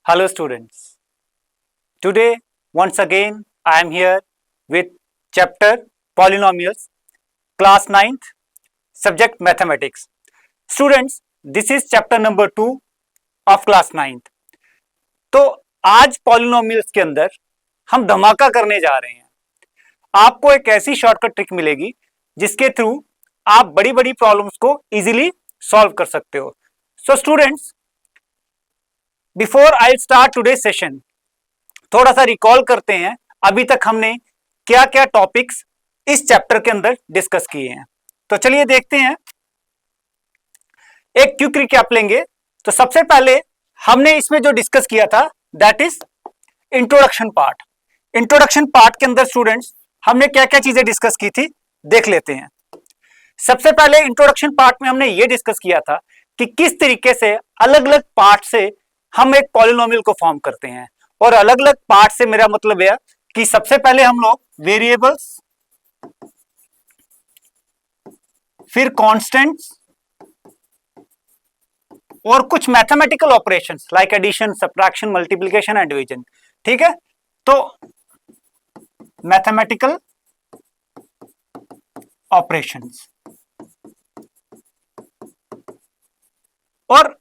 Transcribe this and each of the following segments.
Hello students. Today once again I am here with chapter polynomials, class 9th, subject mathematics. Students, this is chapter number 2 of class 9th. तो आज polynomials के अंदर हम धमाका करने जा रहे हैं. आपको एक ऐसी शॉर्टकट ट्रिक मिलेगी जिसके थ्रू आप बड़ी बड़ी प्रॉब्लम्स को इजीली सॉल्व कर सकते हो. So students, before I start today session, थोड़ा सा रिकॉल करते हैं अभी तक हमने क्या क्या टॉपिक्स इस चैप्टर के अंदर डिस्कस किए हैं. तो चलिए देखते हैं, एक क्विक रिकैप लेंगे. तो सबसे पहले हमने इसमें जो डिस्कस किया था that is introduction part. Introduction part के अंदर स्टूडेंट्स हमने क्या क्या चीजें डिस्कस की थी देख लेते हैं. सबसे पहले इंट्रोडक्शन पार्ट में हमने ये डिस्कस किया था कि किस तरीके से अलग अलग पार्ट से हम एक पॉलिनोमियल को फॉर्म करते हैं. और अलग अलग पार्ट से मेरा मतलब है कि सबसे पहले हम लोग वेरिएबल्स, फिर कांस्टेंट्स और कुछ mathematical operations like addition, subtraction, multiplication and division. ठीक है, तो मैथमेटिकल ऑपरेशंस और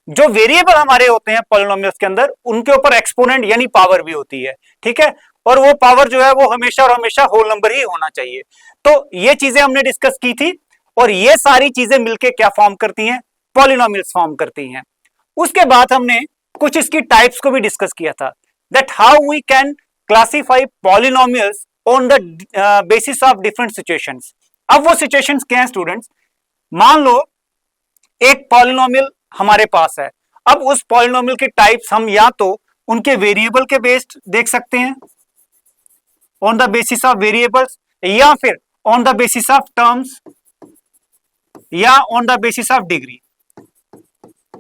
जो वेरिएबल हमारे होते हैं पॉलिनोमियल्स के अंदर, उनके ऊपर एक्सपोनेंट यानी पावर भी होती है. ठीक है, और वो पावर जो है वो हमेशा और हमेशा होल नंबर ही होना चाहिए. तो ये चीजें हमने डिस्कस की थी और ये सारी चीजें मिलके क्या फॉर्म करती हैं? पॉलिनोमियल्स फॉर्म करती हैं. उसके बाद हमने कुछ इसकी टाइप्स को भी डिस्कस किया था, that how we can classify polynomials on the basis of different situations. अब वो सिचुएशंस क्या हैं स्टूडेंट्स? मान लो एक पॉलिनोमियल हमारे पास है. अब उस पॉलिनोमियल के टाइप्स हम या तो उनके वेरिएबल के बेस्ड देख सकते हैं on the basis of variables, या फिर on the basis of terms, या on the basis of degree.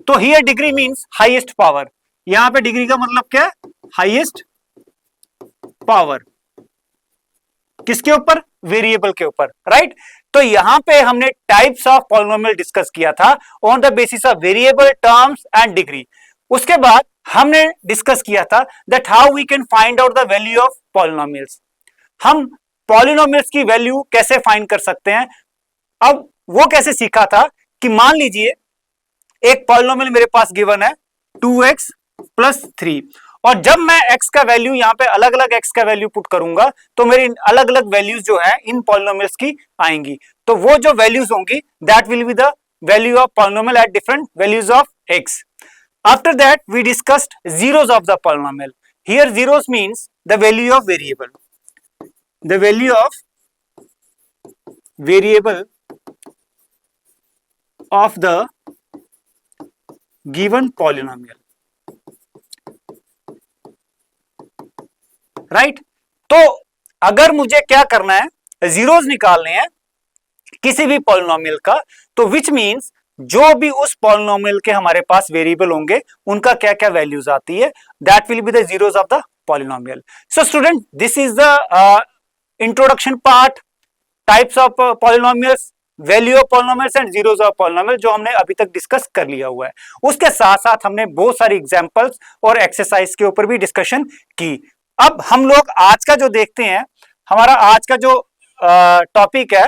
तो here degree means highest power. यहां पे डिग्री का मतलब क्या है? Highest power. किसके ऊपर? वेरिएबल के ऊपर, राइट. तो यहां पे हमने टाइप्स ऑफ पॉलिनोमियल डिस्कस किया था on the basis of variable, terms and degree. उसके बाद हमने डिस्कस किया था that how we can find out the value of polynomials. हम पॉलिनोमियल्स की वैल्यू कैसे फाइंड कर सकते हैं? अब वो कैसे सीखा था कि मान लीजिए एक पॉलिनोमियल मेरे पास गिवन है 2x + 3, और जब मैं x का वैल्यू यहाँ पे अलग अलग x का वैल्यू पुट करूंगा तो मेरी अलग अलग वैल्यूज जो है इन पॉलिनोमियल्स की आएंगी. तो वो जो वैल्यूज होंगी that will be the value of polynomial at different values of x. After that we discussed zeros of the polynomial. Here zeros means the value of variable. The value of variable of the given polynomial. Right. तो अगर मुझे क्या करना है? Zeros निकालने हैं किसी भी पॉलिनोमियल का, तो विच मींस जो भी उस पॉलिनोमियल के हमारे पास वेरिएबल होंगे उनका क्या क्या वैल्यूज आती है, that will be the zeros of the polynomial. So student, this is the introduction part, types of polynomials, value of polynomials and zeros of polynomial, जो हमने अभी तक डिस्कस कर लिया हुआ है. उसके साथ साथ हमने बहुत सारी एग्जांपल्स और एक्सरसाइज के ऊपर भी डिस्कशन की. अब हम लोग आज का जो देखते हैं, हमारा आज का जो टॉपिक है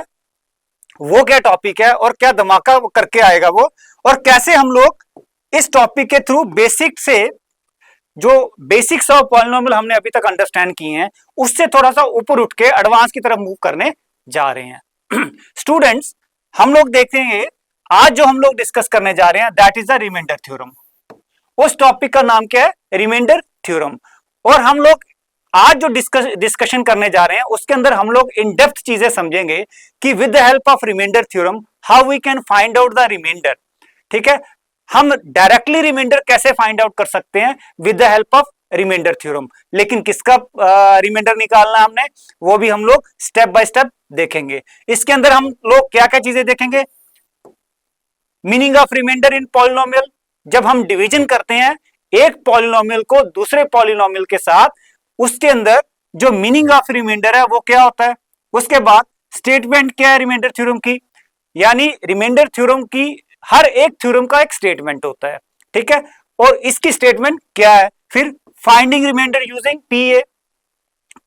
वो क्या टॉपिक है और क्या धमाका करके आएगा वो, और कैसे हम लोग इस टॉपिक के थ्रू बेसिक से जो बेसिक्स ऑफ पॉलिनोमियल हमने अभी तक अंडरस्टैंड किए हैं उससे थोड़ा सा ऊपर उठ के एडवांस की तरफ मूव करने जा रहे हैं. स्टूडेंट्स, हम लोग देखेंगे आज जो हम लोग डिस्कस करने जा रहे हैं that is the remainder theorem. उस टॉपिक का नाम क्या है? Remainder theorem. और हम लोग आज जो डिस्कशन करने जा रहे हैं उसके अंदर हम लोग इन डेप्थ चीजें समझेंगे कि with the help of remainder theorem how we can find out the remainder. ठीक है, हम डायरेक्टली रिमाइंडर कैसे फाइंड आउट कर सकते हैं with the help of remainder theorem, लेकिन किसका रिमाइंडर निकालना हमने वो भी हम लोग स्टेप बाय स्टेप देखेंगे. इसके अंदर हम लोग क्या क्या चीजें देखेंगे? Meaning of remainder in polynomial. जब हम डिवीजन करते हैं एक पॉलिनोमियल को दूसरे पॉलिनोमियल के साथ, उसके अंदर जो मीनिंग ऑफ रिमाइंडर है वो क्या होता है. उसके बाद स्टेटमेंट क्या है रिमाइंडर थ्योरम की, यानी रिमाइंडर थ्योरम की हर एक थ्योरम का एक स्टेटमेंट होता है. ठीक है, और इसकी स्टेटमेंट क्या है? फिर finding remainder using PA,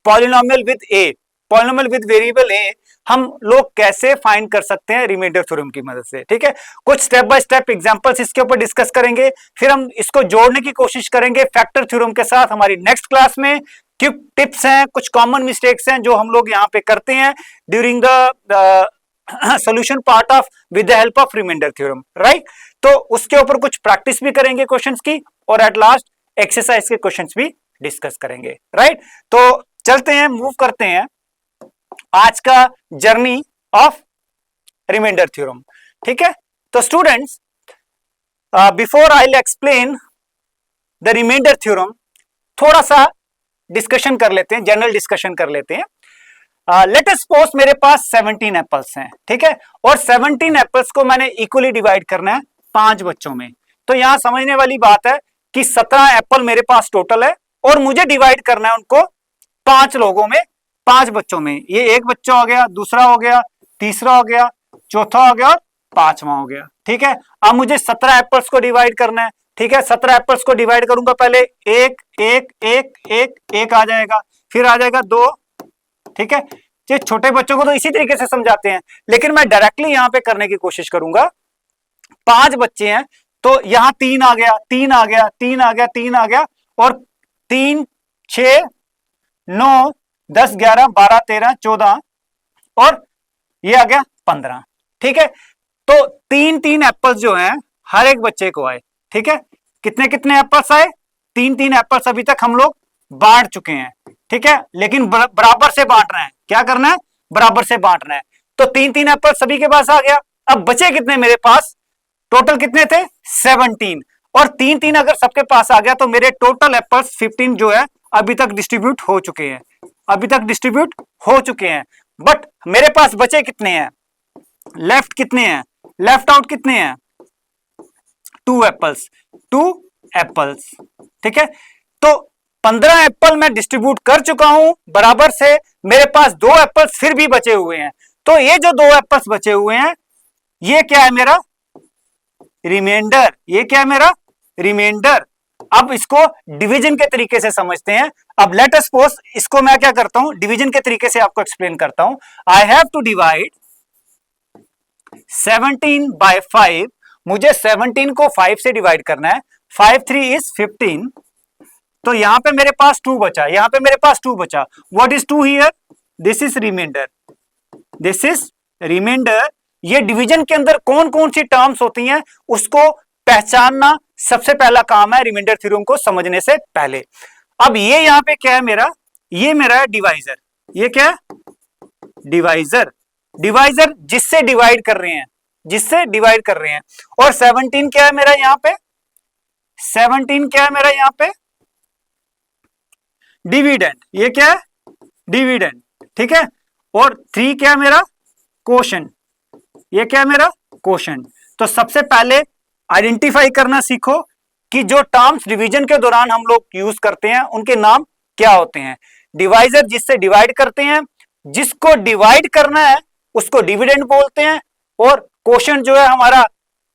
polynomial with A, polynomial with variable A हम लोग कैसे फाइंड कर सकते हैं रिमाइंडर थ्योरम की मदद से। ठीक है, कुछ स्टेप बाय स्टेप एग्जांपल्स इसके ऊपर डिस्कस करेंगे, फिर हम इसको जोड़ने की कोशिश करेंगे फैक्टर थ्योरम के साथ हमारी नेक्स्ट क्लास में। क्यों टिप्स हैं, कुछ कॉमन मिस्टेक्स हैं जो हम लोग यहाँ पे करते हैं during the solution part of with the help of remainder theorem, right. तो उसके ऊपर कुछ प्रैक्टिस भी करेंगे क्वेश्चंस की, और एट लास्ट एक्सरसाइज के क्वेश्चंस भी डिस्कस करेंगे, राइट। तो चलते हैं, मूव करते हैं आज का जर्नी ऑफ रिमाइंडर थ्योरम। ठीक है, तो students before I will explain the remainder theorem, थोड़ा सा डिस्कशन कर लेते हैं, जनरल डिस्कशन कर लेते हैं। लेट अस सपोज मेरे पास 17 एप्पल्स हैं, ठीक है, और 17 एप्पल्स को मैंने इक्वली डिवाइड करना है 5 बच्चों में। तो यहां समझने वाली बात है कि 17 एप्पल मेरे पास टोटल है और मुझे डिवाइड करना है उनको 5 लोगों में, 5 बच्चों में। ये एक बच्चा हो गया, दूसरा हो गया, तीसरा हो गया, चौथा हो गया और 5वां हो गया। ठीक है, अब मुझे 17 एप्पल्स को डिवाइड करना है। ठीक है, 17 एप्पल्स को डिवाइड करूंगा, पहले एक एक एक एक एक आ जाएगा, फिर आ जाएगा 2। ठीक है, ये छोटे बच्चों को तो इसी तरीके से समझाते हैं, लेकिन मैं डायरेक्टली यहां पे करने की कोशिश करूंगा। 5 बच्चे हैं तो यहां 3 आ गया, 3 आ गया, 3 आ गया, 3 आ गया, और 3 6 9 10 11 12 13 14 और ये आ गया 15। ठीक है, तो 3 एप्पल्स जो हैं हर एक बच्चे को आए। ठीक है, कितने कितने एप्पल्स आए? 3 एप्पल्स अभी तक हम लोग बांट चुके हैं। ठीक है, लेकिन बराबर से बांटना है। क्या करना है? बराबर से बांटना है। तो 3 एप्पल सभी के पास आ गया। अब बचे कितने मेरे पास? टोटल कितने थे? 17। और 3 अगर सबके पास आ गया तो मेरे टोटल एप्पल्स 15 जो है अभी तक डिस्ट्रीब्यूट हो चुके हैं, अभी तक डिस्ट्रीब्यूट हो चुके हैं। बट मेरे पास बचे कितने हैं? लेफ्ट कितने हैं? लेफ्ट आउट कितने हैं? 2 एप्पल्स, 2 एप्पल्स। ठीक है, तो 15 एप्पल मैं डिस्ट्रीब्यूट कर चुका हूं बराबर से, मेरे पास 2 एप्पल्स फिर भी बचे हुए हैं। तो ये जो 2 एप्पल्स बचे हुए हैं ये क्या है? मेरा रिमाइंडर। ये क्या है? मेरा रिमाइंडर। अब इसको डिवीजन के तरीके से समझते हैं। अब लेट अस सपोज इसको मैं क्या करता हूं, डिवीजन के तरीके से आपको एक्सप्लेन करता हूं। I have to divide 17 by 5। मुझे 17 को 5 से डिवाइड करना है। 5 3 इज 15। तो यहां पे मेरे पास 2 बचा, यहां पे मेरे पास 2 बचा। What is 2 here? This is remainder, this is remainder. ये डिवीजन के अंदर कौन कौन सी टर्म्स होती हैं उसको पहचानना सबसे पहला काम है रिमाइंडर थ्योरम को समझने से पहले। अब ये यहां पे क्या है मेरा? ये मेरा है डिवाइजर। ये क्या है? डिवाइजर। डिवाइजर जिससे डिवाइड कर रहे हैं, जिससे डिवाइड कर रहे हैं। और 17 क्या है मेरा यहां पे? 17 क्या है मेरा यहां पे? डिविडेंड। ये क्या है? डिविडेंड। ठीक है, और 3 क्या है मेरा? क्वोशंट। ये क्या है मेरा? क्वोशंट। तो सबसे पहले आइडेंटिफाई करना सीखो कि जो टर्म्स डिवीजन के दौरान हम लोग यूज करते हैं उनके नाम क्या होते हैं। डिवाइजर जिससे डिवाइड करते हैं, जिसको डिवाइड करना है उसको डिविडेंड बोलते हैं, और क्वोशंट जो है हमारा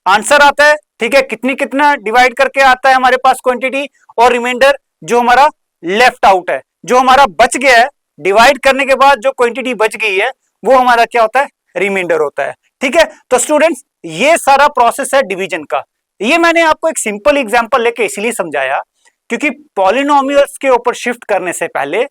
आंसर आता है। ठीक है, कितनी कितना डिवाइड करके आता है हमारे पास क्वांटिटी, और रिमाइंडर जो हमारा लेफ्ट आउट है, जो हमारा बच गया है डिवाइड करने के बाद जो क्वांटिटी बच गई है वो हमारा क्या होता है? रिमाइंडर होता है। ठीक है, तो स्टूडेंट्स ये सारा प्रोसेस है डिवीजन का। ये मैंने आपको एक सिंपल एग्जांपल लेके इसलिए समझाया क्योंकि पॉलिनोमियल्स के ऊपर शिफ्ट करने से पहले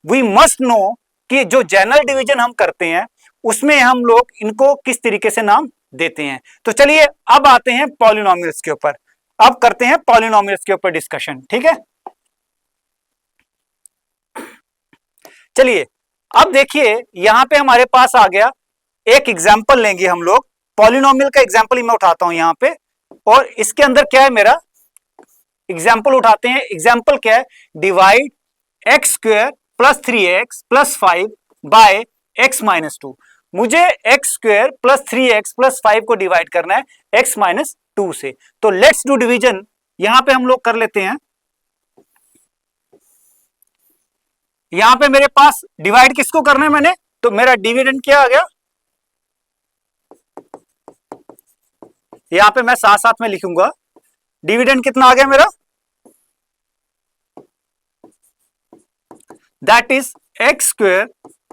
वी मस्ट नो कि जो जनरल डिवीजन हम करते हैं उसमें हम लोग इनको किस तरीके से नाम देते हैं। तो चलिए अब आते हैं पॉलिनोमियल्स के ऊपर, अब करते हैं पॉलिनोमियल्स के ऊपर डिस्कशन। ठीक है, चलिए अब देखिए यहां पे हमारे पास आ गया एक एग्जाम्पल लेंगे हम लोग। पॉलिनोमियल का एग्जाम्पल ही मैं उठाता हूं यहां पे, और इसके अंदर क्या है मेरा? एग्जाम्पल उठाते हैं। एग्जाम्पल क्या है? Divide X square plus 3x plus 5 by X minus 2। मुझे x square plus 3x plus 5 को डिवाइड करना है x माइनस 2 से। तो लेट्स डू डिवीजन। यहां पे हम लोग कर लेते हैं। यहां पे मेरे पास डिवाइड किसको करना है मैंने? तो मेरा डिविडेंड क्या आ गया? यहां पे मैं साथ साथ में लिखूंगा। डिविडेंड कितना आ गया मेरा? That is x square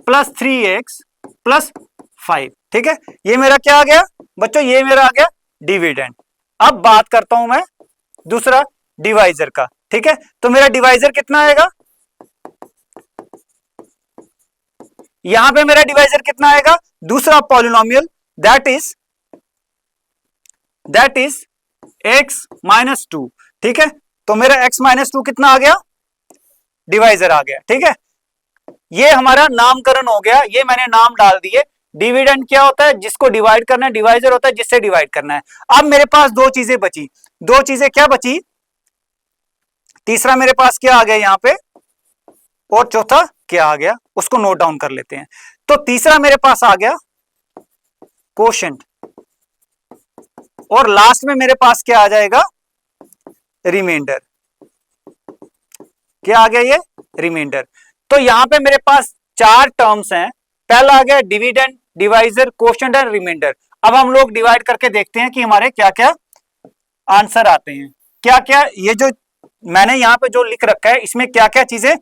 plus 3x plus 5। ठीक है, ये मेरा क्या आ गया बच्चों, ये मेरा आ गया डिविडेंड। अब बात करता हूं मैं दूसरा डिवाइजर का। ठीक है, तो मेरा डिवाइजर कितना आएगा, यहां पे मेरा डिवाइजर कितना आएगा, दूसरा polynomial that is x minus 2। ठीक है, तो मेरा x माइनस 2 कितना आ गया, डिवाइजर आ गया। ठीक है, ये हमारा नामकरण हो गया, ये मैंने नाम डाल दिए। डिविडेंड क्या होता है, जिसको डिवाइड करना है, डिवाइजर होता है जिससे डिवाइड करना है। अब मेरे पास दो चीजें बची, दो चीजें क्या बची, तीसरा मेरे पास क्या आ गया यहां पे, और चौथा क्या आ गया, उसको नोट डाउन कर लेते हैं। तो तीसरा मेरे पास आ गया कोशेंट, और लास्ट में मेरे पास क्या आ जाएगा, रिमाइंडर। क्या आ गया, ये रिमाइंडर। तो यहां पे मेरे पास चार टर्म्स हैं, पहला आ गया dividend, divisor, quotient and remainder. अब हम लोग डिवाइड करके देखते हैं कि हमारे क्या क्या आंसर आते हैं, क्या क्या ये जो मैंने यहां पे जो लिख रखा है इसमें क्या क्या चीजें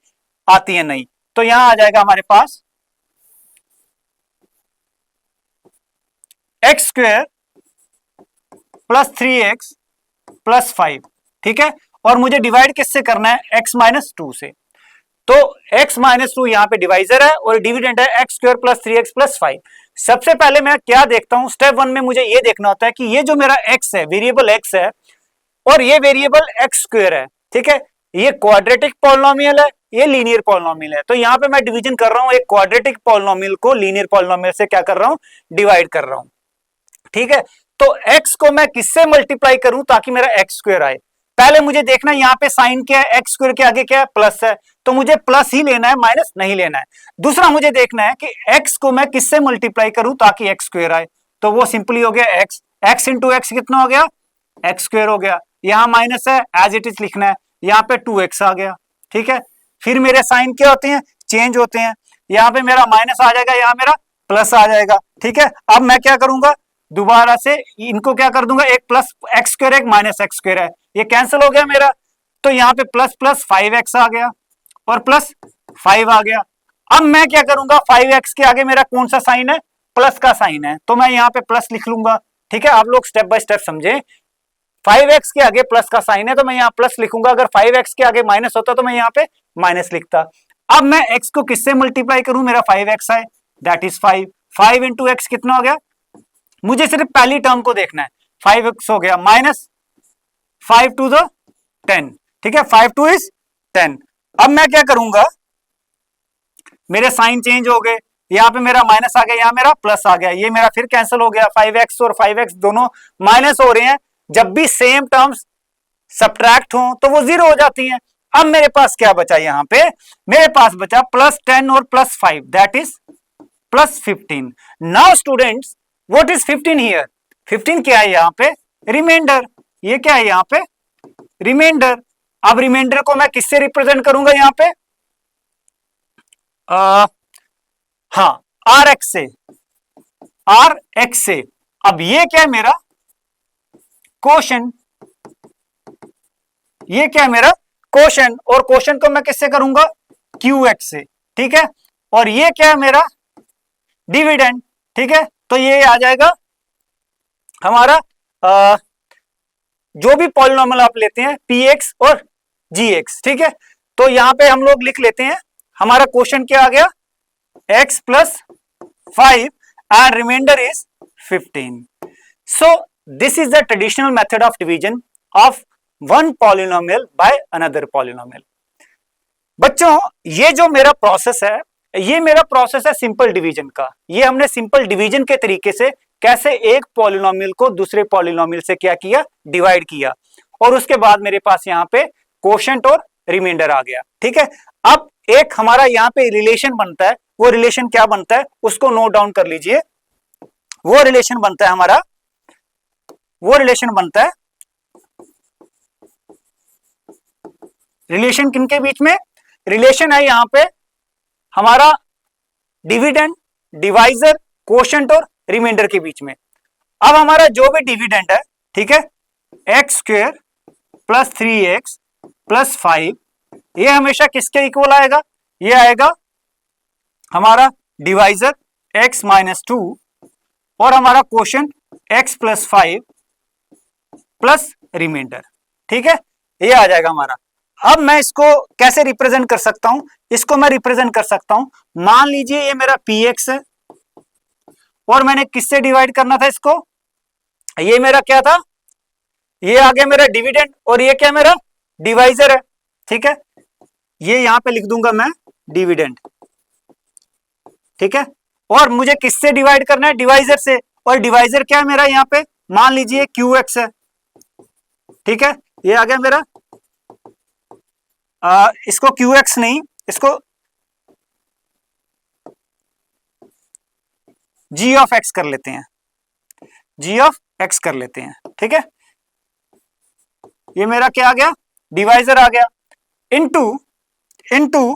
आती हैं नहीं। तो यहां आ जाएगा हमारे पास X square plus 3x plus 5। ठीक है, और मुझे डिवाइड किससे करना है, x माइनस 2 से। तो x माइनस 2 यहां पे डिवाइजर है और डिविडेंड है x square plus 3x plus 5। सबसे पहले मैं क्या देखता हूं, स्टेप 1 में मुझे ये देखना होता है कि ये जो मेरा x है, वेरिएबल x है, और ये वेरिएबल एक्स स्क्वायर है। ठीक है, ये क्वाड्रेटिक पॉलिनोमियल है, ये लीनियर पॉलिनोमियल है। तो यहां पे मैं डिवीजन कर रहा हूं, एक क्वाड्रेटिक पॉलिनोमियल को लीनियर पॉलिनोमियल से क्या कर रहा हूं, डिवाइड कर रहा हूं। ठीक है, तो x को मैं किससे मल्टीप्लाई करूं ताकि मेरा एक्स स्क्वायर आए। पहले मुझे देखना है यहां पे साइन क्या है, एक्स स्क्वायर के आगे क्या है, प्लस है, तो मुझे प्लस ही लेना है, माइनस नहीं लेना है। दूसरा मुझे देखना है कि x को मैं किससे मल्टीप्लाई करूं ताकि एक्स स्क्वायर आए, तो वो सिंपली हो गया x इंटू एक्स कितना हो गया, एक्स स्क्वायर हो गया। यहां माइनस है, एज इट इज लिखना है, यहां पे 2x आ गया। ठीक है, फिर मेरे साइन क्या होते हैं, चेंज होते हैं, यहां पे मेरा माइनस आ जाएगा, यहां मेरा प्लस आ जाएगा। ठीक है, अब मैं क्या करूंगा, दोबारा से इनको क्या कर दूंगा, एक प्लस एक्स स्क्वायर एक माइनस एक्स स्क्वायर है, ये कैंसिल हो गया मेरा। तो यहाँ पे प्लस प्लस 5x आ गया और प्लस 5 आ गया। अब मैं क्या करूंगा, 5x के आगे मेरा कौन सा साइन है, प्लस का साइन है, तो मैं यहाँ पे प्लस लिख लूंगा। ठीक है, आप लोग स्टेप बाय स्टेप समझे, 5x के आगे प्लस का साइन है तो मैं यहाँ प्लस लिखूंगा, अगर 5x के आगे माइनस होता तो मैं यहाँ पे माइनस लिखता। अब मैं x को किससे मल्टीप्लाई करूं, मेरा 5x है, दैट इज 5 इंटू एक्स कितना हो गया, मुझे सिर्फ पहली टर्म को देखना है, 5x हो गया माइनस 5 टू द 10। ठीक है, 5 टू इज 10। अब मैं क्या करूंगा, मेरे साइन चेंज हो गए, यहाँ पे मेरा माइनस आ गया, यहाँ मेरा प्लस आ गया, ये मेरा फिर कैंसिल हो गया, 5x और 5x दोनों माइनस हो रहे हैं। जब भी सेम टर्म्स सब्ट्रैक्ट हो तो वो 0 हो जाती हैं। अब मेरे पास क्या बचा, यहाँ पे मेरे पास बचा प्लस 10 और plus 5, that is plus 15। Now students, what is 15 here, 15 क्या है यहाँ पे, रिमाइंडर। ये क्या है यहाँ पे, रिमाइंडर। अब रिमाइंडर को मैं किससे रिप्रेजेंट करूंगा यहाँ पे, हाँ RX से, RX से। अब ये क्या है मेरा क्वोशंट, ये क्या है मेरा क्वोशंट, और क्वोशंट को मैं किससे करूंगा, QX से। ठीक है, और ये क्या है मेरा डिविडेंड। ठीक है, तो ये आ जाएगा हमारा जो भी पॉलिनोमियल आप लेते हैं PX और GX। ठीक है, तो यहां पे हम लोग लिख लेते हैं, हमारा क्वेश्चन क्या आ गया, x plus 5 and remainder is 15। So this is the traditional method of division of one polynomial by another polynomial. बच्चों, ये जो मेरा प्रोसेस है, ये मेरा प्रोसेस है सिंपल डिवीजन का। ये हमने सिंपल डिवीजन के तरीके से कैसे एक पॉलिनोमियल को दूसरे पॉलिनोमियल से क्या किया, डिवाइड किया, और उसके बाद मेरे पास यहाँ पे क्वोशंट और रिमाइंडर आ गया। ठीक है, अब एक हमारा यहाँ पे रिलेशन बनता है, वो रिलेशन क्या बनता है उसको नोट डाउन कर लीजिए। वो रिलेशन बनता है हमारा, वो रिलेशन बनता है, रिलेशन किनके बीच में, रिलेशन है यहाँ पे हमारा डिविडेंड, डिवाइजर, क्वोशंट और रिमाइंडर के बीच में। अब हमारा जो भी डिविडेंड है, ठीक है, x square plus 3x plus 5, ये हमेशा किसके इक्वल आएगा, ये आएगा हमारा डिवाइजर x माइनस 2 और हमारा quotient x plus 5 plus remainder. ठीक है, ये आ जाएगा हमारा। अब मैं इसको कैसे रिप्रेजेंट कर सकता हूं? इसको मैं रिप्रेजेंट कर सकता हूं, मान लीजिए ये मेरा px है और मैंने किससे डिवाइड करना था इसको, ये मेरा क्या था, ये आ गया मेरा डिविडेंड और ये क्या मेरा डिवाइजर है। ठीक है, ये यहां पे लिख दूंगा मैं डिविडेंड। ठीक है, और मुझे किससे डिवाइड करना है, डिवाइजर से, और डिवाइजर क्या है मेरा यहाँ पे, मान लीजिए QX है। ठीक है, ये आ गया मेरा, इसको QX नहीं, इसको G ऑफ X कर लेते हैं, G ऑफ X कर लेते हैं। ठीक है, ये मेरा क्या आ गया, डिवाइजर आ गया, इनटू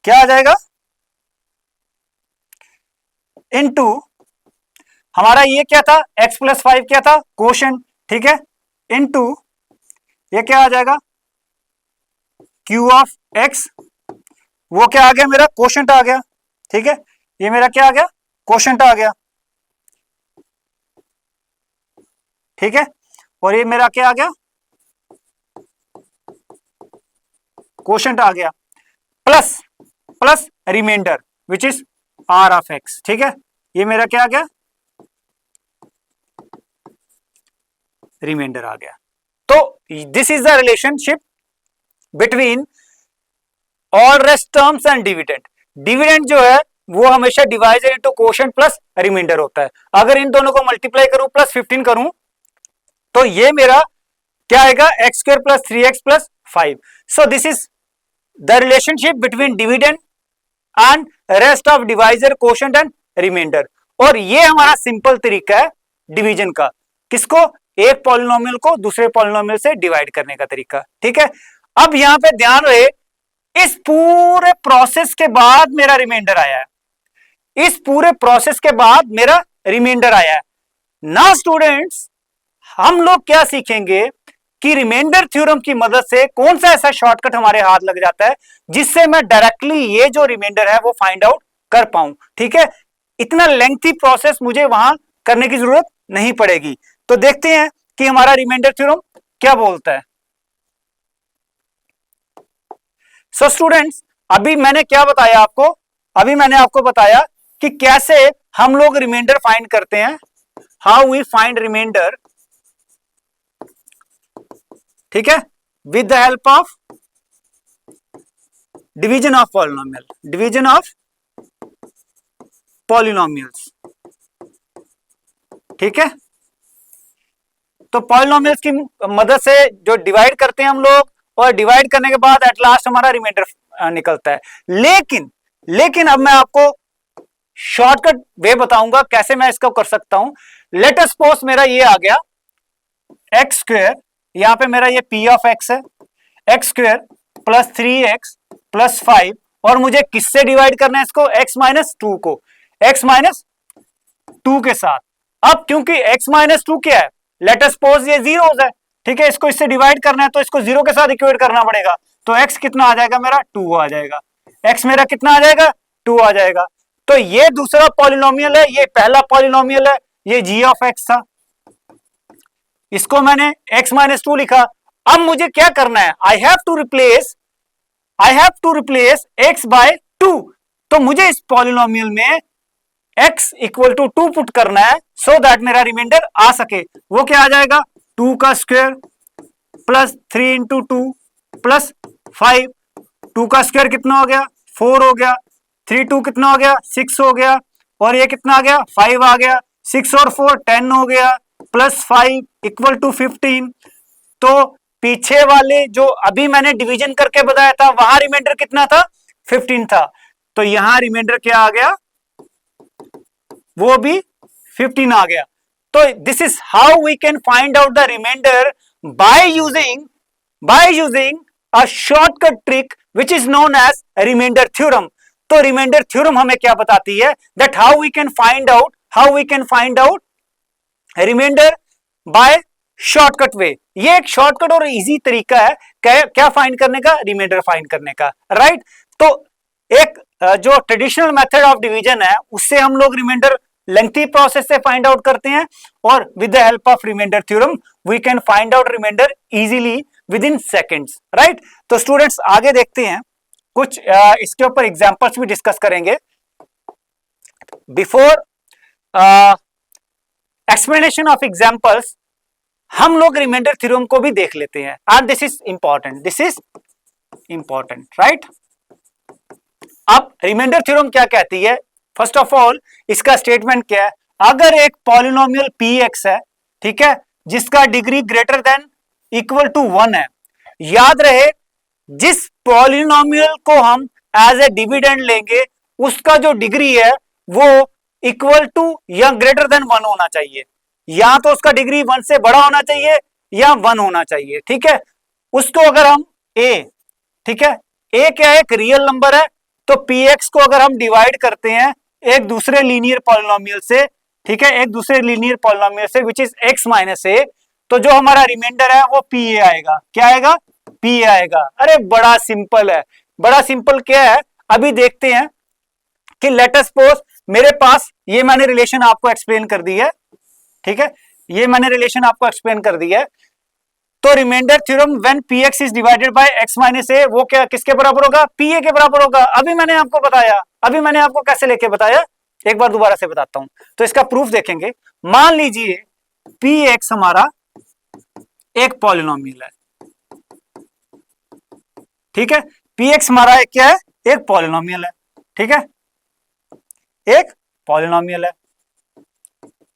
क्या आ जाएगा, इनटू हमारा ये क्या था, x प्लस 5 क्या था, क्वोशंट। ठीक है, इनटू ये क्या आ जाएगा, Q ऑफ x, वो क्या आ गया मेरा, क्वोशंट आ गया। ठीक है, ये मेरा क्या आ गया, क्वोशंट आ गया। ठीक है, और ये मेरा क्या आ गया, क्वोशंट आ गया, plus remainder which is R of x। ठीक है, ये मेरा क्या आ गया, रिमाइंडर आ गया। तो this is the relationship between all rest terms and dividend. Dividend जो है वो हमेशा divisor into quotient plus remainder होता है। अगर इन दोनों को मल्टीप्लाई करूं प्लस 15 करूं तो ये मेरा क्या आएगा, x square plus 3x plus 5। So this is the relationship between dividend and rest of divisor, quotient and remainder. और ये हमारा सिंपल तरीका है डिवीजन का, किसको, एक पॉलिनोमियल को दूसरे पॉलिनोमियल से डिवाइड करने का तरीका। ठीक है, अब यहां पे ध्यान रहे, इस पूरे प्रोसेस के बाद मेरा रिमाइंडर आया है, इस पूरे प्रोसेस के बाद मेरा रिमाइंडर आया है। नाउ स्टूडेंट्स, हम लोग क्या सीखेंगे कि रिमाइंडर थ्योरम की मदद से कौन सा ऐसा शॉर्टकट हमारे हाथ लग जाता है जिससे मैं डायरेक्टली ये जो रिमाइंडर है वो फाइंड आउट कर पाऊं। ठीक है, इतना लेंथी प्रोसेस मुझे वहां करने की जरूरत नहीं पड़ेगी। तो देखते हैं कि हमारा रिमाइंडर थ्योरम क्या बोलता है। सो स्टूडेंट्स, अभी मैंने क्या बताया आपको, अभी मैंने आपको बताया कि कैसे हम लोग रिमाइंडर फाइंड करते हैं, हाउ वी फाइंड रिमाइंडर। ठीक है, with the help of division of polynomial, division of polynomials. ठीक है, तो पॉलिनोमियल्स की मदद से जो डिवाइड करते हैं हम लोग, और डिवाइड करने के बाद एट लास्ट हमारा रिमाइंडर निकलता है। लेकिन अब मैं आपको शॉर्टकट वे बताऊंगा कैसे मैं इसको कर सकता हूं। लेट अस सपोज मेरा ये आ गया एक्स स्क्वायर, यहां पे मेरा ये P ऑफ x है, x square plus 3x plus 5, और मुझे किससे डिवाइड करना है इसको, x माइनस 2 को, x माइनस 2 के साथ। अब क्योंकि x माइनस 2 क्या है, लेट अस सपोज ये जीरोस है। ठीक है, इसको इससे डिवाइड करना है तो इसको जीरो के साथ इक्वेट करना पड़ेगा। तो x कितना आ जाएगा मेरा, 2 आ जाएगा, x मेरा कितना आ जाएगा, 2 आ जाएगा। तो ये दूसरा पॉलिनोमियल है, ये पहला पॉलिनोमियल है, ये g ऑफ x था, इसको मैंने x माइनस 2 लिखा। अब मुझे क्या करना है, I have to replace x by 2। तो मुझे इस पॉलिनोमियल में x इक्वल टू 2 पुट करना है सो दैट मेरा रिमाइंडर आ सके। वो क्या आ जाएगा, 2 का स्क्वायर प्लस 3 इंटू 2 प्लस 5। 2 का स्क्वायर कितना हो गया, 4 हो गया, 3 2 कितना हो गया, 6 हो गया, और ये कितना आ गया, 5 आ गया, 6 और 4 10 हो गया, प्लस 5 इक्वल टू 15। तो पीछे वाले जो अभी मैंने डिवीजन करके बताया था वहां रिमाइंडर कितना था, 15 था। तो यहां रिमाइंडर क्या आ गया, वो भी 15 आ गया। तो this is how we can find out the remainder by using a shortcut trick which is known as remainder theorem. तो रिमाइंडर थ्योरम हमें क्या बताती है, that how we can find out remainder by shortcut way, ये एक shortcut और easy तरीका है क्या फाइंड करने का, रिमाइंडर फाइंड करने का, राइट। तो एक जो ट्रेडिशनल मेथड ऑफ डिवीजन है उससे हम लोग रिमाइंडर लेंथी प्रोसेस से फाइंड आउट करते हैं, और with the help of remainder theorem we can find out remainder easily within seconds, right. तो स्टूडेंट्स आगे देखते हैं, कुछ इसके ऊपर एग्जांपल्स भी डिस्कस करेंगे। बिफोर एक्सप्लेनेशन ऑफ एग्जांपल्स हम लोग रिमाइंडर थ्योरम को भी देख लेते हैं, and this is important, right. अब रिमाइंडर थ्योरम क्या कहती है, फर्स्ट ऑफ ऑल इसका स्टेटमेंट क्या है, अगर एक पॉलिनोमियल px है, ठीक है, जिसका degree greater than equal to 1 है, याद रहे जिस पॉलिनोमियल को हम एज ए डिविडेंड लेंगे उसका जो डिग्री है वो इक्वल टू या ग्रेटर देन 1 होना चाहिए, या तो उसका डिग्री 1 से बड़ा होना चाहिए या 1 होना चाहिए, ठीक है। उसको अगर हम a, ठीक है, a क्या है, एक रियल नंबर है, तो px को अगर हम डिवाइड करते हैं एक दूसरे लीनियर पॉलिनोमियल से, ठीक है, एक दूसरे लीनियर पॉलिनोमियल से which is x minus a, तो जो हमारा रिमाइंडर है वो pa आएगा, क्या आएगा, pa आएगा। अरे बड़ा सिंपल है, बड़ा सिंपल क्या है, अभी देखते हैं कि लेट अस सपोज मेरे पास ये मैंने रिलेशन आपको एक्सप्लेन कर दी है, ठीक है, ये मैंने रिलेशन आपको एक्सप्लेन कर दी है। तो remainder theorem when px is divided by x minus A, वो क्या किसके बराबर होगा, pa के बराबर होगा। अभी मैंने आपको बताया, अभी मैंने आपको कैसे लेके बताया, एक बार दोबारा से बताता हूं। तो इसका प्रूफ देखेंगे, मान लीजिए px हमारा एक पॉलिनोमियल है, ठीक है, px हमारा एक क्या है, एक पॉलिनोमियल है, ठीक है, एक पॉलिनोमियल है,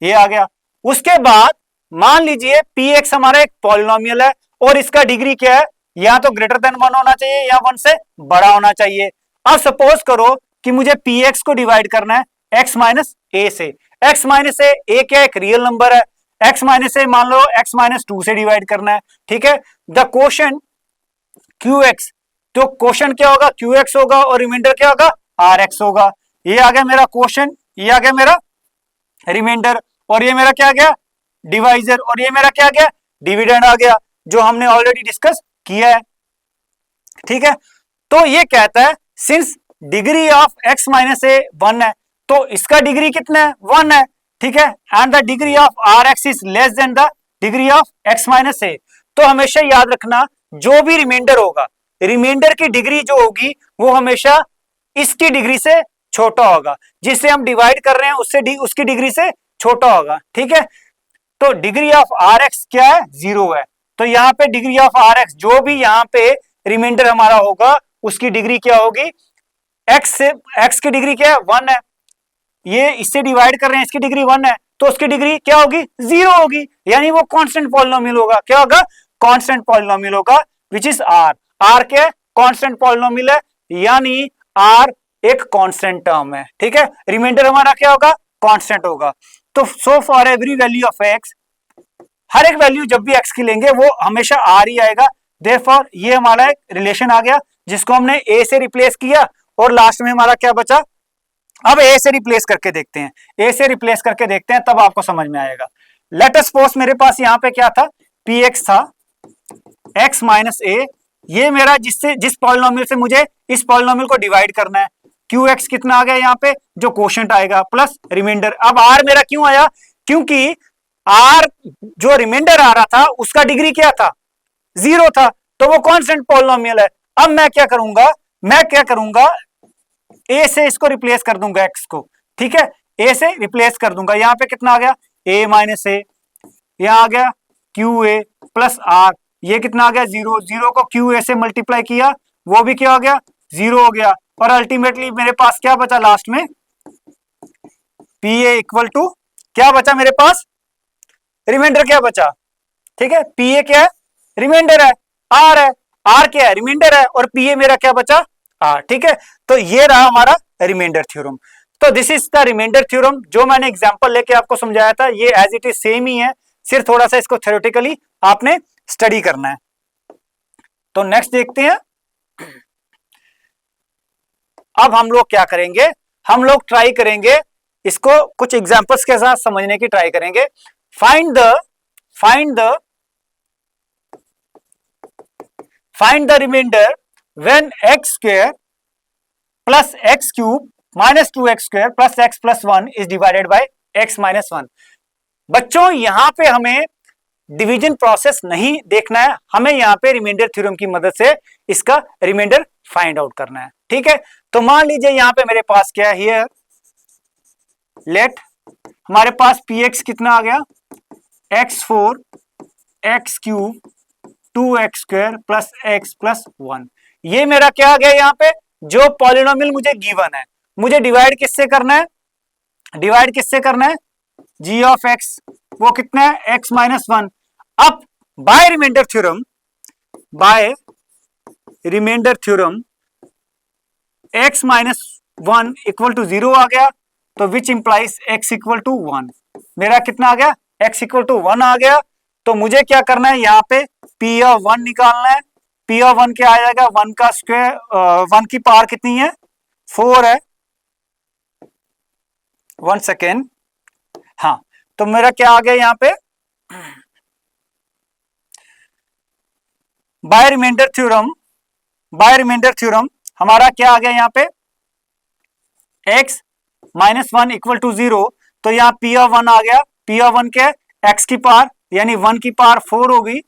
ये आ गया। उसके बाद मान लीजिए px हमारा एक पॉलिनोमियल है और इसका डिग्री क्या है, या तो ग्रेटर देन 1 होना चाहिए या 1 से बड़ा होना चाहिए। अब सपोज करो कि मुझे px को डिवाइड करना है x माइनस ए से, x माइनस ए क्या एक रियल नंबर है, x माइनस ए मान लो x माइनस 2 से डिवाइड करना है, ठीक है। द क्वोशंट qx, तो क्वोशंट क्या होगा, qx होगा, और रिमाइंडर क्या होगा, rx होगा। ये आ गया मेरा क्वोशंट, ये आ गया मेरा रिमाइंडर, और ये मेरा क्या आ गया, डिवाइजर, और ये मेरा क्या आ गया, डिविडेंड आ गया, जो हमने ऑलरेडी डिस्कस किया है, ठीक है। तो ये कहता है since degree of x minus A 1 है, तो इसका डिग्री कितना है, 1 है, ठीक है, and the degree of rx is less than the degree of x minus a. तो हमेशा याद रखना जो भी रिमाइंडर होगा, रिमाइंडर की डिग्री जो होगी वो हमेशा इसकी डिग्री से छोटा होगा, जिससे हम डिवाइड कर रहे हैं उससे उसकी डिग्री से छोटा होगा, ठीक है। तो डिग्री ऑफ rx क्या है, 0 है, तो यहाँ पे डिग्री ऑफ rx जो भी यहाँ पे रिमाइंडर हमारा होगा उसकी डिग्री क्या होगी, x की डिग्री क्या है, 1 है, ये इससे डिवाइड कर रहे हैं, इसकी डिग्री 1 है, तो उसकी डिग्री क्या होगी, 0 होगी, यानी वो कांस्टेंट पॉलिनोमियल होगा, क्या होगा, कांस्टेंट पॉलिनोमियल होगा, विच इज r क्या है, कांस्टेंट पॉलिनोमियल है, यानी r एक कांस्टेंट टर्म है, ठीक है। रिमाइंडर हमारा क्या होगा, कांस्टेंट होगा। तो so for every value of x, हर एक वैल्यू जब भी x की लेंगे वो हमेशा r ही आएगा। देयरफॉर ये हमारा एक रिलेशन आ गया जिसको हमने a से रिप्लेस किया, और लास्ट में हमारा क्या बचा, अब a से रिप्लेस करके देखते हैं, a से रिप्लेस करके देखते हैं, तब आपको समझ में आएगा। लेट अस सपोज मेरे पास यहाँ पे क्या था, px था x माइनस ए, ये मेरा जिस पॉलिनोमियल से मुझे इस पॉलिनोमियल को डिवाइड करना है, qx कितना आ गया यहाँ पे, जो क्वोशंट आएगा प्लस रिमाइंडर। अब r मेरा क्यों आया, क्योंकि r जो रिमाइंडर आ रहा था उसका डिग्री क्या था, 0 था, तो वो कांस्टेंट पॉलिनोमियल है। अब मैं क्या करूंगा, a से इसको रिप्लेस कर दूंगा, x को, ठीक है, a से रिप्लेस कर दूंगा, यहाँ पे कितना आ गया, a माइनस ए, यहाँ आ गया qa प्लस r, ये कितना आ गया, 0, 0 को qa से मल्टीप्लाई किया, वो भी क्या हो गया, 0 हो गया, और अल्टीमेटली मेरे पास क्या बचा लास्ट में, pa इक्वल टू क्या बचा मेरे पास, रिमाइंडर क्या बचा, ठीक है, pa क्या है, रिमाइंडर है, r है, r क्या है, रिमाइंडर है, और pa मेरा क्या बचा, r, ठीक है। तो ये रहा हमारा रिमाइंडर थ्योरम। तो this is the remainder theorem, जो मैंने एग्जांपल लेके आपको समझाया था, ये एज इट इज सेम ही है, सिर्फ थोड़ा सा इसको थ्योरेटिकली आपने स्टडी करना है। तो नेक्स्ट देखते हैं, अब हम लोग क्या करेंगे, हम लोग ट्राई करेंगे इसको कुछ एग्जांपल्स के साथ समझने की ट्राई करेंगे। Find the find the reminder when x square plus x cube minus 2x square plus x plus 1 is divided by x minus 1। बच्चों यहां पे हमें डिवीजन प्रोसेस नहीं देखना है, हमें यहां पे रिमाइंडर थ्योरम की मदद से इसका रिमाइंडर फाइंड आउट करना है। ठीक है, तो मान लीजिए यहां पे मेरे पास क्या है, हियर लेट हमारे पास px कितना आ गया, x4 x cube 2x square plus x plus 1। ये मेरा क्या आ गया, यहां पे जो पॉलिनोमियल मुझे गिवन है, मुझे डिवाइड किससे करना है, डिवाइड किससे करना है, g ऑफ x, वो कितना है x माइनस 1। अब by remainder theorem, by remainder theorem x minus 1 equal to 0 आ गया, तो which implies x equal to 1। मेरा कितना आ गया, x इक्वल टू 1 आ गया। तो मुझे क्या करना है, यहाँ पे p ऑफ 1 निकालना है। p ऑफ 1 क्या आ जाएगा, 1 का स्क्वायर, 1 की पावर कितनी है, 4 है। 1 सेकेंड, हाँ, तो मेरा क्या आ गया यहाँ पे, by remainder theorem, by remainder theorem हमारा क्या आ गया यहाँ पे, x माइनस 1 इक्वल टू 0। तो यहाँ p ऑफ 1 आ गया, p ऑफ 1 क्या है, x की पावर, यानी 1 की पावर 4 होगी,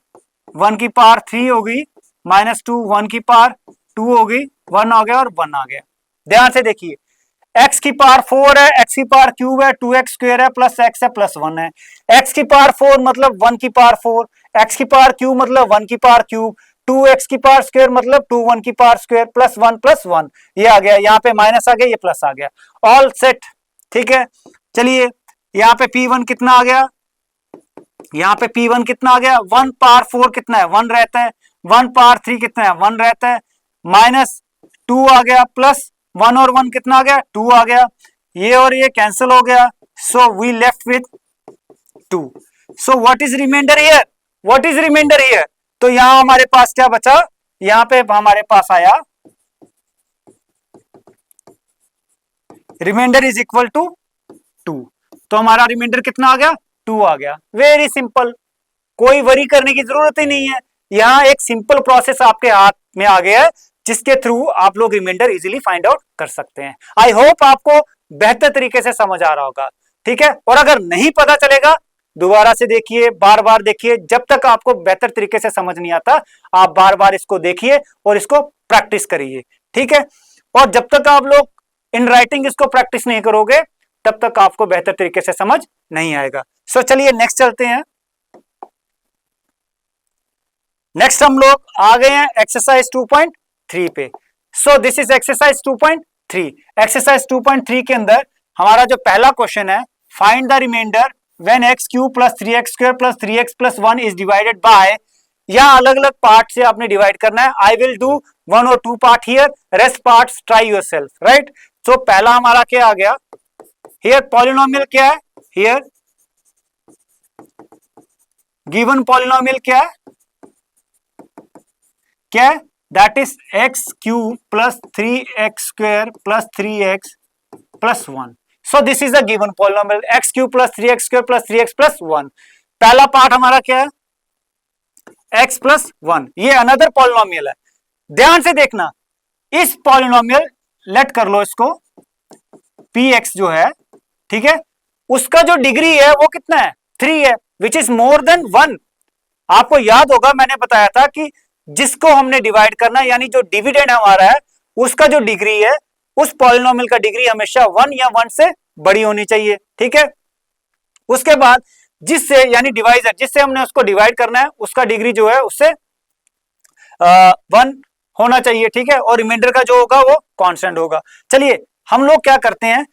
1 की पावर 3 होगी, माइनस 2, 1 की पावर 2 होगी, 1 आ गया और 1 आ गया। ध्यान से देखिए, x की पावर 4 है, x की पावर क्यूब है, 2x स्क्वायर है, प्लस x है, प्लस 1 है। x की पावर 4 मतलब 1 की पावर 4, x की पावर क्यूब मतलब 1 की पावर क्यूब, 2x की पावर स्क्वायर मतलब 2 1 की पावर स्क्वायर, प्लस 1, ये आ गया, यहाँ पे माइनस आ गया, ये प्लस आ गया, ऑल सेट। ठीक है, चलिए यहाँ पे p1 कितना आ गया, यहाँ पे p1 कितना आ गया, 1 पावर 4 कितना है, 1 रहता है, 1 पावर 3 कितना है, 1 रहता है, माइनस 2 आ गया, प्लस 1 और 1 कितना आ गया, 2 आ गया, ये और ये कैंसिल हो गया, so we left with 2। So what is remainder here, what is remainder here, तो यहां हमारे पास क्या बचा, यहां पे हमारे पास आया रिमाइंडर इज इक्वल टू 2। तो हमारा रिमाइंडर कितना आ गया, 2 आ गया। वेरी सिंपल, कोई वरी करने की जरूरत ही नहीं है, यहां एक सिंपल प्रोसेस आपके हाथ में आ गया है, जिसके थ्रू आप लोग रिमाइंडर इजीली फाइंड आउट कर सकते हैं। आई होप आपको बेहतर तरीके से समझ आ रहा होगा। ठीक है, और अगर नहीं पता चलेगा दोबारा से देखिए, बार बार देखिए, जब तक आपको बेहतर तरीके से समझ नहीं आता आप बार बार इसको देखिए और इसको प्रैक्टिस करिए। ठीक है, और जब तक आप लोग इन राइटिंग इसको प्रैक्टिस नहीं करोगे तब तक आपको बेहतर तरीके से समझ नहीं आएगा। सो चलिए नेक्स्ट चलते हैं। नेक्स्ट हम लोग आ गए हैं एक्सरसाइज 2.3 पे। So this is exercise 2.3। Exercise 2.3 के अंदर हमारा जो पहला क्वेश्चन है, find the reminder when x cube plus 3x square plus 3x plus 1 is divided by, या अलग अलग पार्ट से आपने डिवाइड करना है। आई विल डू 1 और 2 part here, rest parts try yourself, right. So पहला हमारा क्या आ गया, हियर पॉलिनोमियल क्या है, हियर गिवन पॉलिनोमियल क्या है, क्या है, that is x cube plus 3x square plus 3x plus 1। So this is the given polynomial, x cube plus 3x square plus 3x plus 1। पहला पार्ट हमारा क्या है, x प्लस 1, ये अनदर पॉलिनोमियल है। ध्यान से देखना, इस पॉलिनोमियल लेट कर लो इसको px जो है, ठीक है, उसका जो डिग्री है वो कितना है, 3 है, विच इज मोर देन 1। आपको याद होगा मैंने बताया था कि जिसको हमने डिवाइड करना है, यानी जो डिविडेंड हमारा है उसका जो डिग्री है, उस पॉलिनोमियल का डिग्री हमेशा 1 या 1 से बड़ी होनी चाहिए। ठीक है, उसके बाद जिससे यानी डिवाइजर जिससे हमने उसको डिवाइड करना है उसका डिग्री जो है उससे 1 होना चाहिए। ठीक है, और रिमाइंडर का जो होगा वो कांस्टेंट होगा। चलिए हम लोग क्या करते हैं,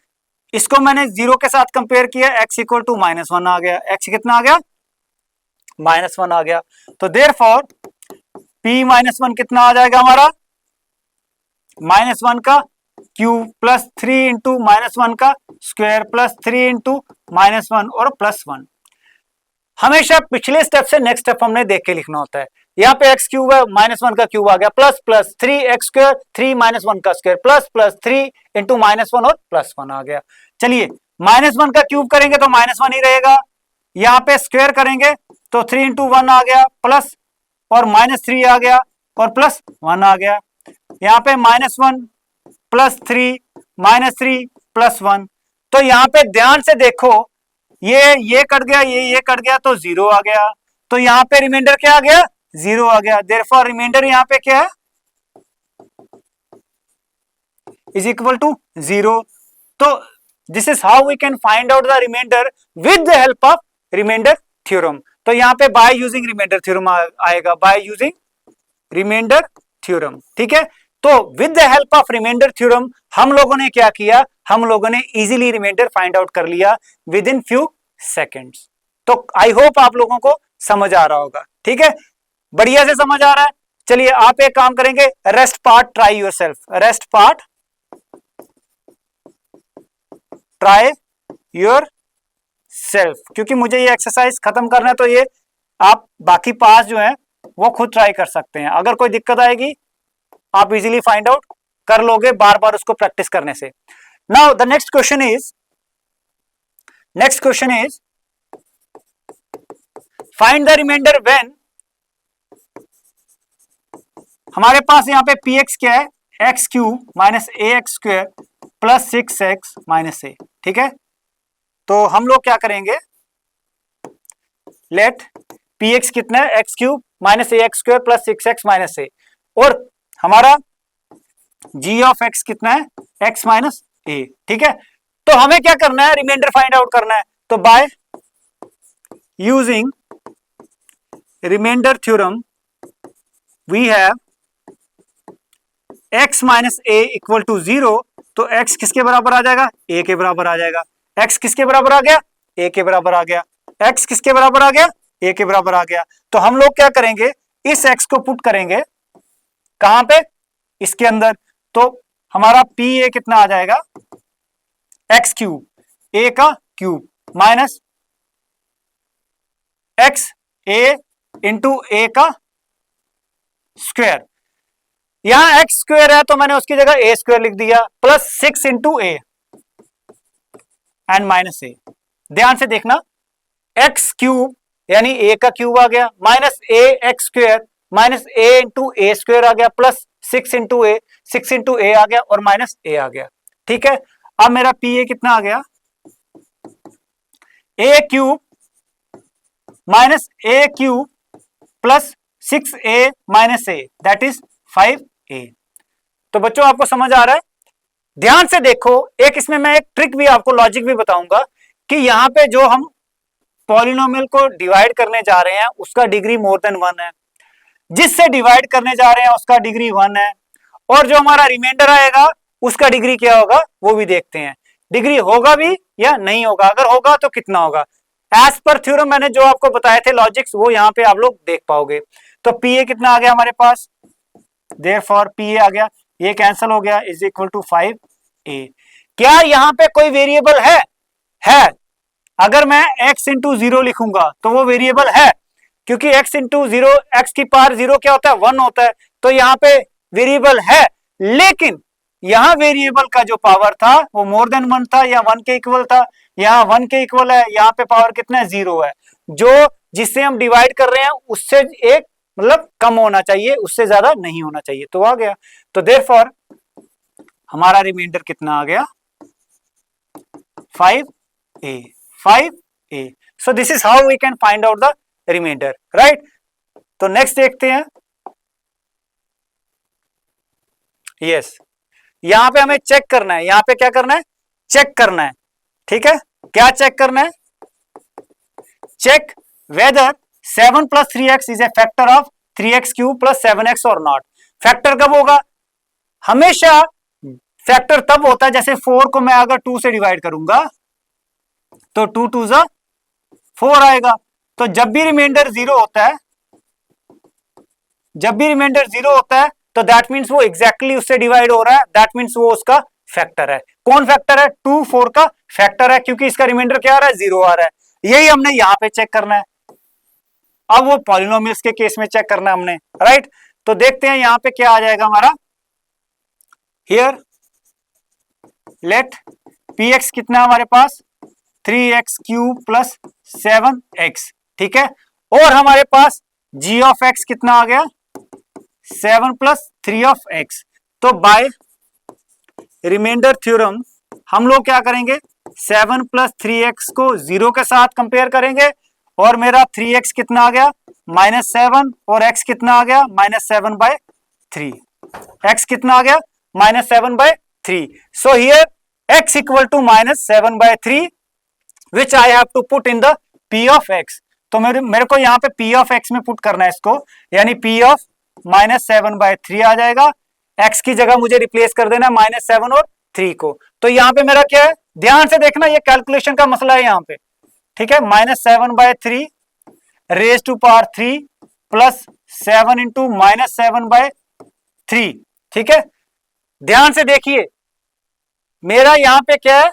इसको मैंने 0 के साथ कंपेयर किया, x इक्वल टू -1 आ गया, x कितना आ गया, -1 आ गया। तो देयरफॉर p -1 कितना आ जाएगा हमारा, -1 का क्यूब प्लस 3 इंटू -1 का स्क्वायर प्लस 3 इंटू -1 और प्लस 1। हमेशा पिछले स्टेप से नेक्स्ट स्टेप हमने देख के लिखना होता है। यहाँ पे x क्यूब है, -1 का क्यूब आ गया, प्लस प्लस 3x स्क्वायर 3 -1 का स्क्वायर प्लस प्लस 3 इंटू -1 और प्लस 1 आ गया। चलिए -1 का क्यूब करेंगे तो -1 ही रहेगा, यहाँ पे स्क्वायर करेंगे तो 3 इंटू 1 आ गया प्लस और -3 आ गया, और प्लस 1 आ गया। यहाँ पे -1 +3 -3 +1। तो यहाँ पे ध्यान से देखो, ये कट गया, ये कट गया तो 0 आ गया। तो यहाँ पे रिमाइंडर क्या आ गया? 0 आ गया। देयरफॉर रिमाइंडर यहाँ पे क्या है? Is equal to 0। तो this is how we can find out the remainder with the help of remainder theorem. तो यहाँ पे बाय यूजिंग रिमाइंडर थ्योरम आएगा, बाय यूजिंग रिमाइंडर थ्योरम। ठीक है, तो with the help of remainder theorem हम लोगों ने क्या किया? हम लोगों ने इजीली रिमाइंडर फाइंड आउट कर लिया विद इन फ्यू सेकेंड्स। तो आई होप आप लोगों को समझ आ रहा होगा। ठीक है, बढ़िया से समझ आ रहा है। चलिए आप एक काम करेंगे, rest part try yourself, rest part try your self, क्योंकि मुझे ये एक्सरसाइज खत्म करना है। तो ये आप बाकी पास जो है वो खुद ट्राई कर सकते हैं। अगर कोई दिक्कत आएगी आप इजीली फाइंड आउट कर लोगे बार बार उसको प्रैक्टिस करने से। Now the next question is find the reminder when, हमारे पास यहां पे px क्या है? x³ minus ax² plus 6x minus a। ठीक है, तो हम लोग क्या करेंगे, लेट px कितना है? x³ minus ax² plus 6x minus a, और हमारा g ऑफ x कितना है? x minus a। ठीक है, तो हमें क्या करना है? रिमाइंडर फाइंड आउट करना है। तो by using remainder theorem we have x minus a equal to 0। तो x किसके बराबर आ जाएगा? a के बराबर आ जाएगा। x किसके बराबर आ गया? a के बराबर आ गया। x किसके बराबर आ गया? a के बराबर आ गया। तो हम लोग क्या करेंगे? इस x को पुट करेंगे कहां पे? इसके अंदर। तो हमारा pa कितना आ जाएगा? x³ a का cube minus x a into a का स्क्वायर। यहां x स्क्वायर है तो मैंने उसकी जगह a स्क्वायर लिख दिया, plus 6 into a and minus a। ध्यान से देखना, x³ यानी a का क्यूब आ गया, minus a x square minus a into a square आ गया, plus 6 into a, 6 into a आ गया और माइनस a आ गया। ठीक है, अब मेरा pa कितना आ गया? a³ minus a³ plus 6a minus a, that is 5a। तो बच्चों आपको समझ आ रहा है? ध्यान से देखो, एक इसमें मैं एक ट्रिक भी आपको, लॉजिक भी बताऊंगा कि यहां पे जो हम पॉलिनोमियल को डिवाइड करने जा रहे हैं उसका डिग्री मोर देन 1 है, जिससे डिवाइड करने जा रहे हैं उसका डिग्री 1 है, और जो हमारा रिमाइंडर आएगा उसका डिग्री क्या होगा वो भी देखते हैं। डिग्री होगा भी या नहीं होगा, अगर होगा तो कितना होगा। एज पर थ्योरम मैंने जो आपको बताए थे लॉजिक्स, वो यहाँ पे आप लोग देख पाओगे। तो pa कितना आ गया हमारे पास? देयरफॉर pa आ गया, ये कैंसिल हो गया, इज इक्वल टू 5a। क्या यहाँ पे कोई वेरिएबल है? अगर मैं x इंटू 0 लिखूंगा तो वो वेरिएबल है, क्योंकि x इंटू 0, x की पावर 0 क्या होता है? 1 होता है। तो यहाँ पे वेरिएबल है, लेकिन यहाँ वेरिएबल का जो पावर था वो मोर देन 1 था या 1 के इक्वल था। यहाँ 1 के इक्वल है, यहाँ पे पावर कितना है? 0 है। जो जिससे हम डिवाइड कर रहे हैं उससे एक मतलब कम होना चाहिए, उससे ज्यादा नहीं होना चाहिए। तो आ गया, तो देयरफॉर हमारा रिमाइंडर कितना आ गया? 5a। So this is how we can find out the remainder, right. तो नेक्स्ट देखते हैं। यस, यहां पे हमें चेक करना है, यहां पे क्या करना है? चेक करना है। ठीक है, क्या चेक करना है? Check whether 7 plus 3x is a factor of 3x³ plus 7x और नॉट। फैक्टर कब होगा? हमेशा फैक्टर तब होता है जैसे 4 को मैं अगर 2 से डिवाइड करूंगा तो 2 2 जा 4 आएगा। तो जब भी रिमाइंडर 0 होता है, जब भी रिमाइंडर 0 होता है तो दैट मीन्स वो एग्जैक्टली उससे डिवाइड हो रहा है, दैट मीन्स वो उसका फैक्टर है। कौन फैक्टर है? 2 4 का फैक्टर है, क्योंकि इसका रिमाइंडर क्या आ रहा है? 0 आ रहा है। यही हमने यहां पे चेक करना है। अब वो पॉलिनोमियल्स के केस में चेक करना है हमने, राइट। तो देखते हैं यहां पे क्या आ जाएगा हमारा। हियर लेट px कितना है हमारे पास? 3x³ plus 7x। ठीक है, और हमारे पास g ऑफ x कितना आ गया? 7 प्लस 3 ऑफ x। तो बाय रिमाइंडर थ्योरम हम लोग क्या करेंगे, 7 प्लस 3x को 0 के साथ कंपेयर करेंगे और मेरा 3x कितना आ गया -7 और x कितना आ गया -7/3। x कितना आ गया -7/3। So here x equal to -7/3 which I have to put in the p of x। तो मेरे को यहाँ पे p ऑफ x में पुट करना है इसको, यानी p ऑफ -7/3 आ जाएगा। x की जगह मुझे रिप्लेस कर देना -7 और 3 को। तो यहाँ पे मेरा क्या है, ध्यान से देखना, ये कैलकुलेशन का मसला है यहाँ पे, ठीक है। -7/3 raise to power 3 plus 7 into -7/3, ठीक है। ध्यान से देखिए मेरा यहाँ पे क्या है,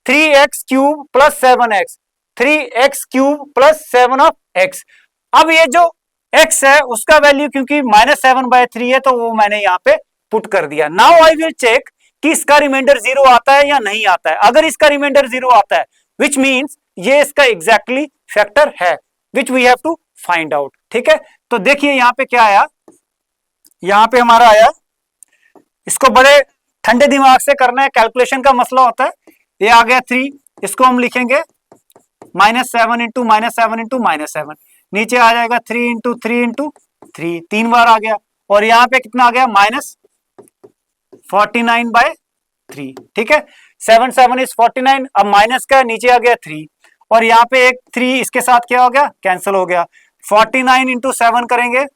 3x cube plus 7x, 3x cube plus 7 of x। अब ये जो x है उसका वैल्यू क्योंकि -7/3 है तो वो मैंने यहाँ पे पुट कर दिया। नाउ आई विल चेक कि इसका रिमाइंडर 0 आता है या नहीं आता है। अगर इसका रिमाइंडर 0 आता है विच मीन्स ये इसका एग्जैक्टली फैक्टर है which we have to find out, ठीक है। तो देखिए यहाँ पे क्या आया, यहाँ पे हमारा आया, इसको बड़े ठंडे दिमाग से करना है, कैलकुलेशन का मसला होता है। ये आ गया 3, इसको हम लिखेंगे -7 इंटू -7 इंटू -7, नीचे आ जाएगा 3 इंटू 3 इंटू 3, 3 बार आ गया। और यहाँ पे कितना आ गया -49/3, ठीक है। 7 7 इज 49, अब माइनस का नीचे आ गया 3 और यहाँ पे एक 3 इसके साथ क्या हो गया, कैंसिल हो गया। 49 इंटू 7 करेंगे,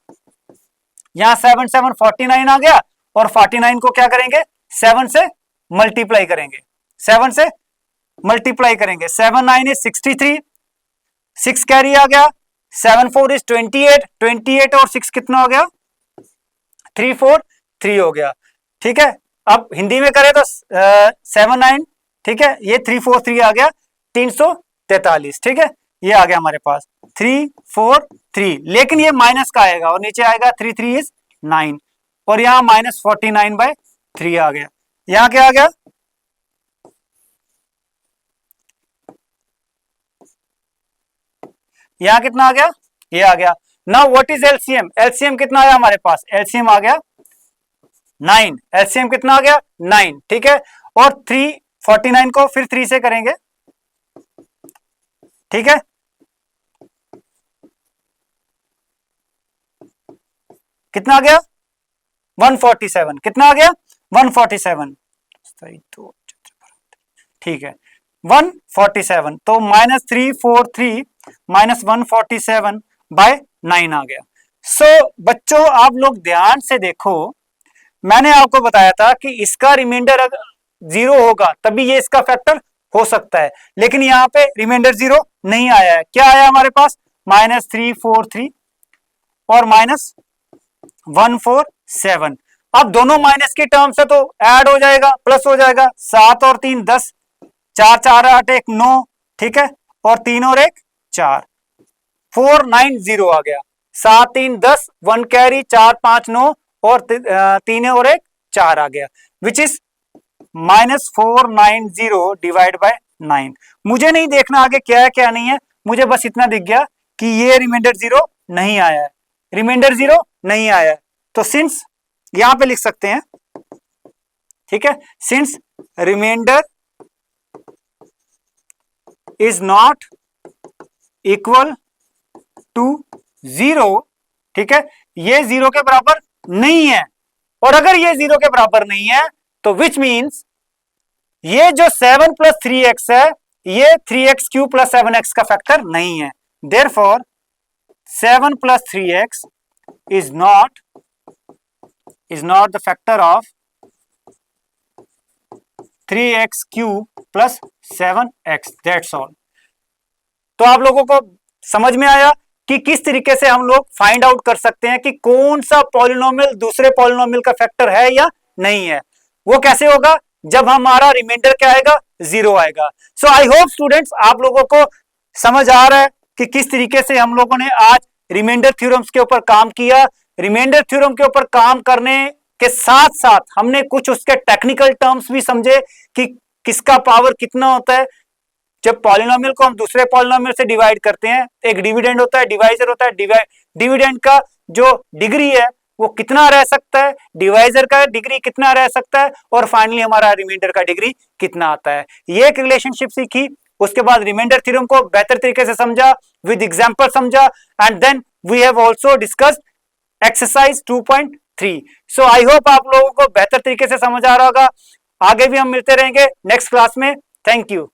यहाँ 7 7 49 आ गया और 49 को क्या करेंगे 7 से मल्टीप्लाई करेंगे, 7 से मल्टीप्लाई करेंगे। 7 9 इज 63, 6 कैरी आ गया, 7 4 इज 28, 28 और 6 कितना हो गया 3 4 3 हो गया, ठीक है। अब हिंदी में करें तो 7 9, ठीक है, ये 3 4 3 आ गया 343, ठीक है। ये आ गया हमारे पास 3 4 3, लेकिन ये माइनस का आएगा और नीचे आएगा 3 3 इज 9 और यहाँ -49/3 आ गया। यहाँ क्या आ गया, यहाँ कितना आ गया, ये आ गया। Now what is LCM, LCM कितना आया हमारे पास, एलसीएम आ गया 9, एलसीएम कितना आ गया 9, ठीक है। और 349 को फिर 3 से करेंगे, ठीक है। कितना आ गया 147, कितना आ गया 147, ठीक है 147। तो -343 -147/9 आ गया। सो बच्चों आप लोग ध्यान से देखो, मैंने आपको बताया था कि इसका रिमाइंडर अगर 0 होगा तभी ये इसका फैक्टर हो सकता है, लेकिन यहाँ पे रिमाइंडर 0 नहीं आया है। क्या आया हमारे पास -343 और -147। अब दोनों माइनस की टर्म्स है तो ऐड हो जाएगा, प्लस हो जाएगा, 7 और 3 10, 4 4 8 1 9, ठीक है, और 3 और 1 4, 490 आ गया। 7 3 10, 1 कैरी, 4 5 9 और 3 और 1 4 आ गया, विच इज -490 डिवाइड बाय 9। मुझे नहीं देखना आगे क्या है क्या नहीं है, मुझे बस इतना दिख गया कि ये रिमाइंडर 0 नहीं आया है, रिमाइंडर 0 नहीं आया है। तो सिंस यहां पे लिख सकते हैं, ठीक है, since remainder is not equal to 0, ठीक है, ये 0 के बराबर नहीं है। और अगर ये 0 के बराबर नहीं है तो विच मीन्स ये जो 7 प्लस 3x है ये 3x क्यूब प्लस 7x का फैक्टर नहीं है। Therefore 7 plus 3x is not the factor of 3x cube plus 7x, that's all। तो आप लोगों को समझ में आया कि किस तरीके से हम लोग फाइंड आउट कर सकते हैं कि कौन सा पॉलिनोमियल दूसरे पॉलिनोमियल का फैक्टर है या नहीं है। वो कैसे होगा, जब हमारा रिमाइंडर क्या आएगा 0 आएगा। सो आई होप स्टूडेंट्स आप लोगों को समझ आ रहा है कि किस तरीके से हम लोगों ने आज रिमाइंडर थ्योरम्स के ऊपर काम किया। रिमाइंडर थ्योरम के ऊपर काम करने के साथ साथ हमने कुछ उसके टेक्निकल टर्म्स भी समझे कि किसका पावर कितना होता है। जब पॉलिनोमियल को हम दूसरे पॉलिनोमियल से डिवाइड करते हैं, एक डिविडेंड होता है, डिवाइजर होता है। डिविडेंड का जो डिग्री है वो कितना रह सकता है, डिवाइजर का डिग्री कितना रह सकता है, और फाइनली हमारा रिमाइंडर का डिग्री कितना आता है। ये एक रिलेशनशिप सीखी। उसके बाद रिमाइंडर थ्योरम को बेहतर तरीके से समझा, विद एग्जांपल समझा, and then we have also discussed exercise 2.3। So I hope आप लोगों को बेहतर तरीके से समझ आ रहा होगा। आगे भी हम मिलते रहेंगे नेक्स्ट क्लास में। Thank you.